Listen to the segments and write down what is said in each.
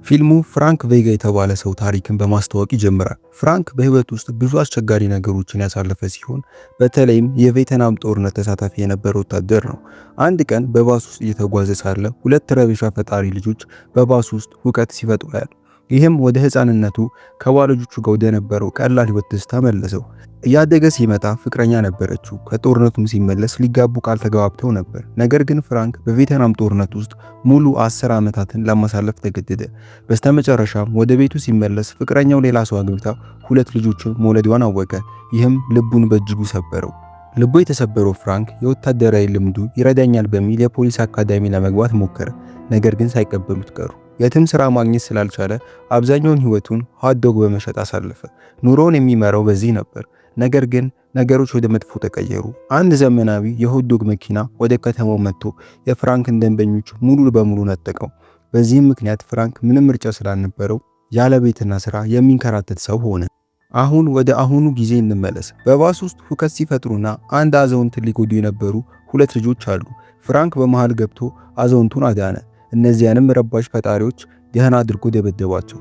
ፊልሙ ፍራንክ ቬጋ የተባለ ሰው ታሪክን በማስተዋወቅ ይጀምራል። ፍራንክ በህይወት ውስጥ ብዙ አስቸጋሪ ነገሮችን ያሳለፈ ሲሆን በተለይም የቬትናም ጦርነት ተሳታፊ የነበረ ወታደር ነው። አንድ ቀን በባስ ውስጥ እየተጓዘ ሳለ ሁለት ረብሻ ፈጣሪ ልጆች በባስ ውስጥ ሁከት ሲፈጥሩ ያያል። ይህም ወደ ህፃንነቱ ከወላጆቹ ጋር ወደ ነበረው ቀላል ህይወት ትዝታ መለሰው። እያደገ ሲመጣ ፍቅረኛ ነበረችው። ከጦርነቱም ሲመለስ ሊጋቡ ቃል ተገባብተው ነበር። ነገር ግን ፍራንክ በቬትናም ጦርነት ውስጥ ሙሉ 10 ዓመታትን ለማሳለፍ ተገደደ። በስተመጨረሻም ወደ ቤቱ ሲመለስ ፍቅረኛው ሌላ ሰው አግብታ 2 ልጆችን መውለዷን አወቀ። ይህም ልቡን በእጅጉ ሰበረው። ልቡ የተሰበረው ፍራንክ የወታደራዊ ልምዱ ይረዳኛል በሚል የፖሊስ አካዳሚ ለመግባት ሞከረ። ነገር ግን ሳይቀበሉት ቀሩ። የትም ስራ ማግኘት ስላልቻለ አብዛኛውን ህይወቱን ሆትዶግ በመሸጥ አሳለፈ። ኑሮውን የሚመራው በዚህ ነበር። ነገር ግን ነገሮች ወደ መጥፎ ተቀየሩ። አንድ ዘመናዊ የሆትዶግ መኪና ወደ ከተማው መጥቶ የፍራንክን ደንበኞች ሙሉ በሙሉ ነጠቀው። በዚህም ምክንያት ፍራንክ ምንም ምርጫ ስላልነበረው ያለ ቤትና ስራ የሚንከራተት ሰው ሆነ። አሁን ወደ አሁኑ ጊዜ እንመለስ። በባስ ውስጥ ሁከት ሲፈጥሩና አንድ አዛውንት ሊጎዱ የነበሩ 2 ልጆች አሉ። ፍራንክ በመሃል ገብቶ አዛውንቱን አዳነ። እነዚያንም ረባሽ ፈጣሪዎች ደህና አድርጎ ደበደባቸው።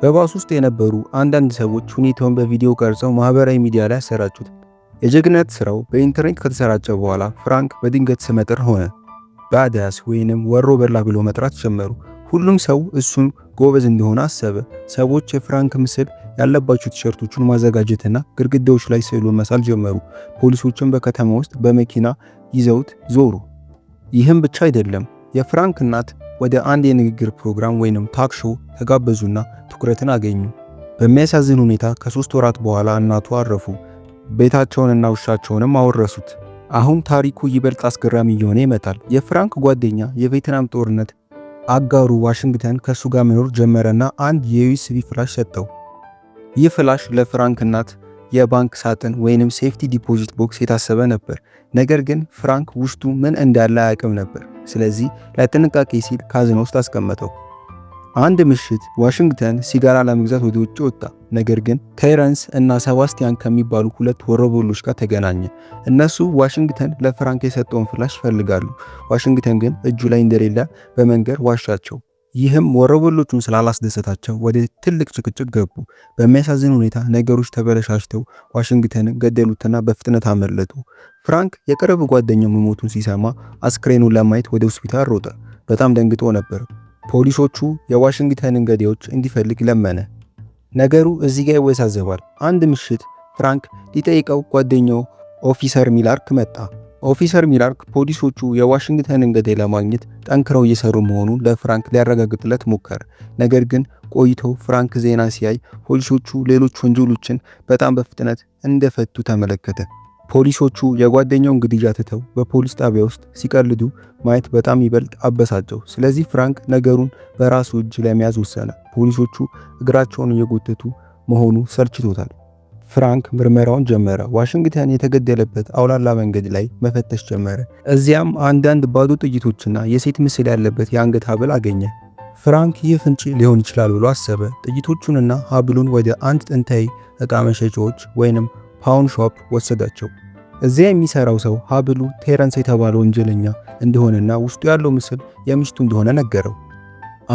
በባስ ውስጥ የነበሩ አንዳንድ ሰዎች ሁኔታውን በቪዲዮ ቀርጸው ማህበራዊ ሚዲያ ላይ አሰራጩት። የጀግንነት ስራው በኢንተርኔት ከተሰራጨ በኋላ ፍራንክ በድንገት ስመጥር ሆነ። ባዳስ ወይንም ወሮ በላ ብሎ መጥራት ጀመሩ። ሁሉም ሰው እሱን ጎበዝ እንደሆነ አሰበ። ሰዎች የፍራንክ ምስል ያለባቸው ቲሸርቶቹን ማዘጋጀትና ግድግዳዎች ላይ ስዕሉን መሳል ጀመሩ። ፖሊሶችም በከተማ ውስጥ በመኪና ይዘውት ዞሩ። ይህም ብቻ አይደለም። የፍራንክ እናት ወደ አንድ የንግግር ፕሮግራም ወይንም ታክ ሾው ተጋበዙና ትኩረትን አገኙ። በሚያሳዝን ሁኔታ ከ3 ወራት በኋላ እናቱ አረፉ። ቤታቸውንና ውሻቸውንም አወረሱት። አሁን ታሪኩ ይበልጥ አስገራሚ እየሆነ ይመጣል። የፍራንክ ጓደኛ የቬትናም ጦርነት አጋሩ ዋሽንግተን ከሱ ጋር መኖር ጀመረና አንድ የዩኤስቢ ፍላሽ ሰጠው። ይህ ፍላሽ ለፍራንክ እናት የባንክ ሳጥን ወይንም ሴፍቲ ዲፖዚት ቦክስ የታሰበ ነበር። ነገር ግን ፍራንክ ውስጡ ምን እንዳለ አያውቅም ነበር። ስለዚህ ለጥንቃቄ ሲል ካዝና ውስጥ አስቀመጠው። አንድ ምሽት ዋሽንግተን ሲጋራ ለመግዛት ወደ ውጭ ወጣ። ነገር ግን ቴረንስ እና ሰባስቲያን ከሚባሉ 2 ወሮበሎች ጋር ተገናኘ። እነሱ ዋሽንግተን ለፍራንክ የሰጠውን ፍላሽ ይፈልጋሉ። ዋሽንግተን ግን እጁ ላይ እንደሌለ በመንገር ዋሻቸው። ይህም ወሮበሎቹን ስላላስደሰታቸው ወደ ትልቅ ጭቅጭቅ ገቡ። በሚያሳዝን ሁኔታ ነገሮች ተበለሻሽተው ዋሽንግተንን ገደሉትና በፍጥነት አመለጡ። ፍራንክ የቅርብ ጓደኛው መሞቱን ሲሰማ አስክሬኑን ለማየት ወደ ሆስፒታል ሮጠ። በጣም ደንግጦ ነበር። ፖሊሶቹ የዋሽንግተንን ገዳዮች እንዲፈልግ ለመነ። ነገሩ እዚህ ጋር ይወሳዘባል። አንድ ምሽት ፍራንክ ሊጠይቀው ጓደኛው ኦፊሰር ሚላርክ መጣ። ኦፊሰር ሚላርክ ፖሊሶቹ የዋሽንግተንን ገዳይ ለማግኘት ጠንክረው እየሰሩ መሆኑን ለፍራንክ ሊያረጋግጥለት ሞከረ። ነገር ግን ቆይቶ ፍራንክ ዜና ሲያይ ፖሊሶቹ ሌሎች ወንጀሎችን በጣም በፍጥነት እንደፈቱ ተመለከተ። ፖሊሶቹ የጓደኛውን ግድያ ትተው በፖሊስ ጣቢያ ውስጥ ሲቀልዱ ማየት በጣም ይበልጥ አበሳጨው። ስለዚህ ፍራንክ ነገሩን በራሱ እጅ ለመያዝ ወሰነ። ፖሊሶቹ እግራቸውን እየጎተቱ መሆኑ ሰልችቶታል። ፍራንክ ምርመራውን ጀመረ። ዋሽንግተን የተገደለበት አውላላ መንገድ ላይ መፈተሽ ጀመረ። እዚያም አንዳንድ ባዶ ጥይቶችና የሴት ምስል ያለበት የአንገት ሐብል አገኘ። ፍራንክ ይህ ፍንጭ ሊሆን ይችላል ብሎ አሰበ። ጥይቶቹንና ሐብሉን ወደ አንድ ጥንታዊ ዕቃ መሸጫዎች ወይንም ፓውን ሾፕ ወሰዳቸው። እዚያ የሚሰራው ሰው ሐብሉ ቴረንስ የተባለ ወንጀለኛ እንደሆነና ውስጡ ያለው ምስል የሚስቱ እንደሆነ ነገረው።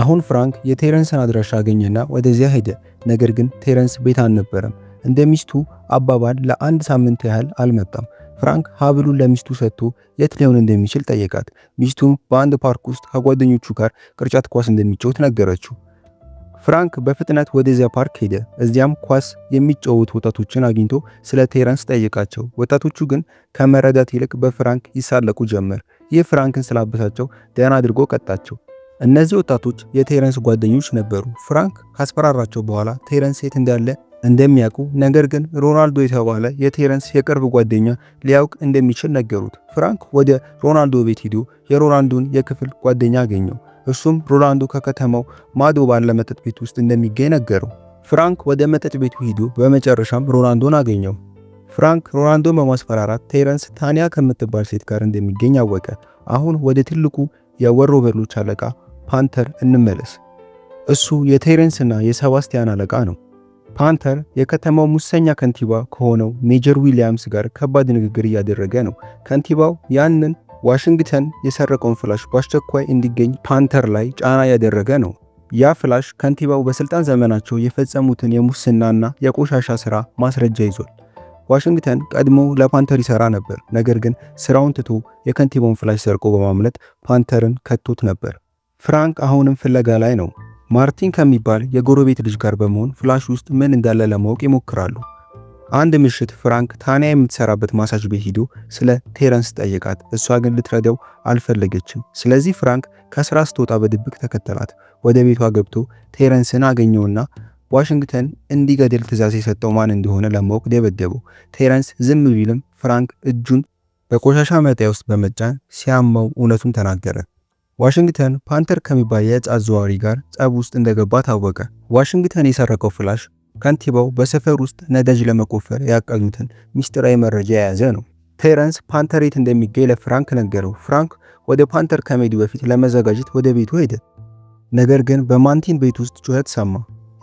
አሁን ፍራንክ የቴረንስን አድራሻ አገኘና ወደዚያ ሄደ። ነገር ግን ቴረንስ ቤት አልነበረም። እንደ ሚስቱ አባባል ለ1 ሳምንት ያህል አልመጣም። ፍራንክ ሐብሉን ለሚስቱ ሰጥቶ የት ሊሆን እንደሚችል ጠየቃት። ሚስቱም በአንድ ፓርክ ውስጥ ከጓደኞቹ ጋር ቅርጫት ኳስ እንደሚጫወት ነገረችው። ፍራንክ በፍጥነት ወደዚያ ፓርክ ሄደ። እዚያም ኳስ የሚጫወቱ ወጣቶችን አግኝቶ ስለ ቴረንስ ጠየቃቸው። ወጣቶቹ ግን ከመረዳት ይልቅ በፍራንክ ይሳለቁ ጀመር። ይህ ፍራንክን ስላበሳቸው ደህና አድርጎ ቀጣቸው። እነዚህ ወጣቶች የቴረንስ ጓደኞች ነበሩ። ፍራንክ ካስፈራራቸው በኋላ ቴረንስ የት እንዳለ እንደሚያውቁ ነገር ግን ሮናልዶ የተባለ የቴረንስ የቅርብ ጓደኛ ሊያውቅ እንደሚችል ነገሩት። ፍራንክ ወደ ሮናልዶ ቤት ሄዶ የሮናልዶን የክፍል ጓደኛ አገኘው። እሱም ሮናልዶ ከከተማው ማዶ ባለ መጠጥ ቤት ውስጥ እንደሚገኝ ነገረው። ፍራንክ ወደ መጠጥ ቤቱ ሄዶ በመጨረሻም ሮናልዶን አገኘው። ፍራንክ ሮናልዶን በማስፈራራት ቴረንስ ታኒያ ከምትባል ሴት ጋር እንደሚገኝ አወቀ። አሁን ወደ ትልቁ የወሮበሎች አለቃ ፓንተር እንመለስ። እሱ የቴረንስና የሰባስቲያን አለቃ ነው። ፓንተር የከተማው ሙሰኛ ከንቲባ ከሆነው ሜጀር ዊሊያምስ ጋር ከባድ ንግግር እያደረገ ነው። ከንቲባው ያንን ዋሽንግተን የሰረቀውን ፍላሽ በአስቸኳይ እንዲገኝ ፓንተር ላይ ጫና ያደረገ ነው። ያ ፍላሽ ከንቲባው በስልጣን ዘመናቸው የፈጸሙትን የሙስናና የቆሻሻ ስራ ማስረጃ ይዟል። ዋሽንግተን ቀድሞ ለፓንተር ይሰራ ነበር፣ ነገር ግን ስራውን ትቶ የከንቲባውን ፍላሽ ሰርቆ በማምለጥ ፓንተርን ከቶት ነበር። ፍራንክ አሁንም ፍለጋ ላይ ነው። ማርቲን ከሚባል የጎረቤት ልጅ ጋር በመሆን ፍላሽ ውስጥ ምን እንዳለ ለማወቅ ይሞክራሉ። አንድ ምሽት ፍራንክ ታንያ የምትሰራበት ማሳጅ ቤት ሄዶ ስለ ቴረንስ ጠየቃት። እሷ ግን ልትረዳው አልፈለገችም። ስለዚህ ፍራንክ ከስራ ስትወጣ በድብቅ ተከተላት። ወደ ቤቷ ገብቶ ቴረንስን አገኘውና ዋሽንግተን እንዲገድል ትዕዛዝ የሰጠው ማን እንደሆነ ለማወቅ ደበደበው። ቴረንስ ዝም ቢልም ፍራንክ እጁን በቆሻሻ መጣያ ውስጥ በመጫን ሲያመው እውነቱን ተናገረ። ዋሽንግተን ፓንተር ከሚባል የዕፅ አዘዋዋሪ ጋር ጸብ ውስጥ እንደገባ ታወቀ። ዋሽንግተን የሰረቀው ፍላሽ ከንቲባው በሰፈር ውስጥ ነዳጅ ለመቆፈር ያቀዱትን ሚስጥራዊ መረጃ የያዘ ነው። ቴረንስ ፓንተር የት እንደሚገኝ ለፍራንክ ነገረው። ፍራንክ ወደ ፓንተር ከመሄዱ በፊት ለመዘጋጀት ወደ ቤቱ ሄደ። ነገር ግን በማርቲን ቤት ውስጥ ጩኸት ሰማ።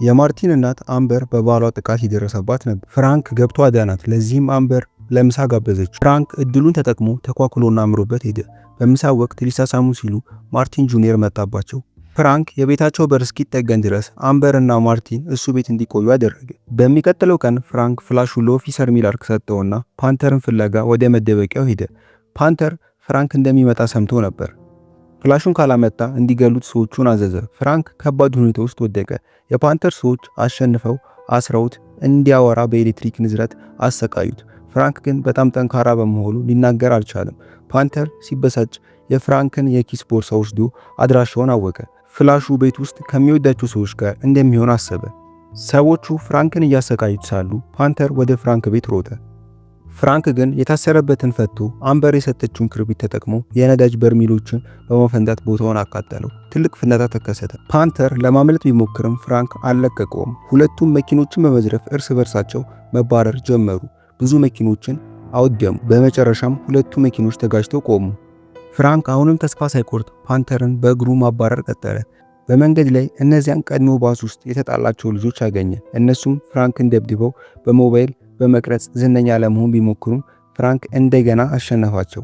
የማርቲን እናት አምበር በባሏ ጥቃት ይደረሰባት ነበር። ፍራንክ ገብቶ አዳናት። ለዚህም አምበር ለምሳ ጋበዘች። ፍራንክ እድሉን ተጠቅሞ ተኳኩሎና አምሮበት ሄደ። በምሳ ወቅት ሊሳሳሙ ሲሉ ማርቲን ጁኒየር መጣባቸው። ፍራንክ የቤታቸው በር እስኪጠገን ድረስ አምበር እና ማርቲን እሱ ቤት እንዲቆዩ አደረገ። በሚቀጥለው ቀን ፍራንክ ፍላሹን ለኦፊሰር ሚላርክ ሰጠውና ፓንተርን ፍለጋ ወደ መደበቂያው ሄደ። ፓንተር ፍራንክ እንደሚመጣ ሰምቶ ነበር። ፍላሹን ካላመጣ እንዲገሉት ሰዎቹን አዘዘ። ፍራንክ ከባድ ሁኔታ ውስጥ ወደቀ። የፓንተር ሰዎች አሸንፈው አስረውት እንዲያወራ በኤሌክትሪክ ንዝረት አሰቃዩት። ፍራንክ ግን በጣም ጠንካራ በመሆኑ ሊናገር አልቻለም። ፓንተር ሲበሳጭ የፍራንክን የኪስ ቦርሳ ወስዶ አድራሻውን አወቀ። ፍላሹ ቤት ውስጥ ከሚወዳቸው ሰዎች ጋር እንደሚሆን አሰበ። ሰዎቹ ፍራንክን እያሰቃዩት ሳሉ ፓንተር ወደ ፍራንክ ቤት ሮጠ። ፍራንክ ግን የታሰረበትን ፈቶ አምበር የሰጠችውን ክርቢት ተጠቅሞ የነዳጅ በርሜሎችን በመፈንዳት ቦታውን አቃጠለው። ትልቅ ፍንዳታ ተከሰተ። ፓንተር ለማምለጥ ቢሞክርም ፍራንክ አልለቀቀውም። ሁለቱም መኪኖችን በመዝረፍ እርስ በርሳቸው መባረር ጀመሩ። ብዙ መኪኖችን አወደሙ። በመጨረሻም ሁለቱ መኪኖች ተጋጭተው ቆሙ። ፍራንክ አሁንም ተስፋ ሳይቆርጥ ፓንተርን በእግሩ ማባረር ቀጠለ። በመንገድ ላይ እነዚያን ቀድሞ ባስ ውስጥ የተጣላቸው ልጆች አገኘ። እነሱም ፍራንክን ደብድበው በሞባይል በመቅረጽ ዝነኛ ለመሆን ቢሞክሩም ፍራንክ እንደገና አሸነፋቸው።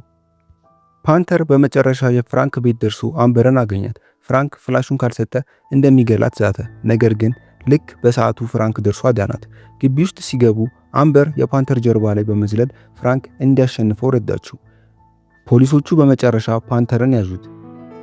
ፓንተር በመጨረሻ የፍራንክ ቤት ደርሶ አምበርን አገኛት። ፍራንክ ፍላሹን ካልሰጠ እንደሚገላት ዛተ። ነገር ግን ልክ በሰዓቱ ፍራንክ ደርሶ አዳናት። ግቢ ውስጥ ሲገቡ አምበር የፓንተር ጀርባ ላይ በመዝለል ፍራንክ እንዲያሸንፈው ረዳችው። ፖሊሶቹ በመጨረሻ ፓንተርን ያዙት።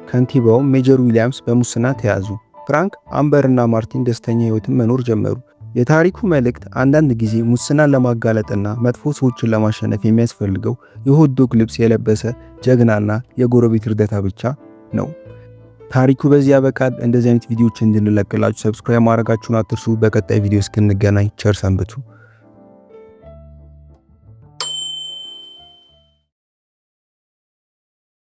ከንቲባው ሜጀር ዊሊያምስ በሙስና ተያዙ። ፍራንክ፣ አምበር እና ማርቲን ደስተኛ ህይወትን መኖር ጀመሩ። የታሪኩ መልእክት አንዳንድ ጊዜ ሙስናን ለማጋለጥና መጥፎ ሰዎችን ለማሸነፍ የሚያስፈልገው የሆት ዶግ ልብስ የለበሰ ጀግናና የጎረቤት እርዳታ ብቻ ነው። ታሪኩ በዚህ ያበቃል። እንደዚህ አይነት ቪዲዮዎች እንድንለቅላችሁ ሰብስክራይብ ማድረጋችሁን አትርሱ። በቀጣይ ቪዲዮ እስክንገናኝ ቸር ሰንብቱ።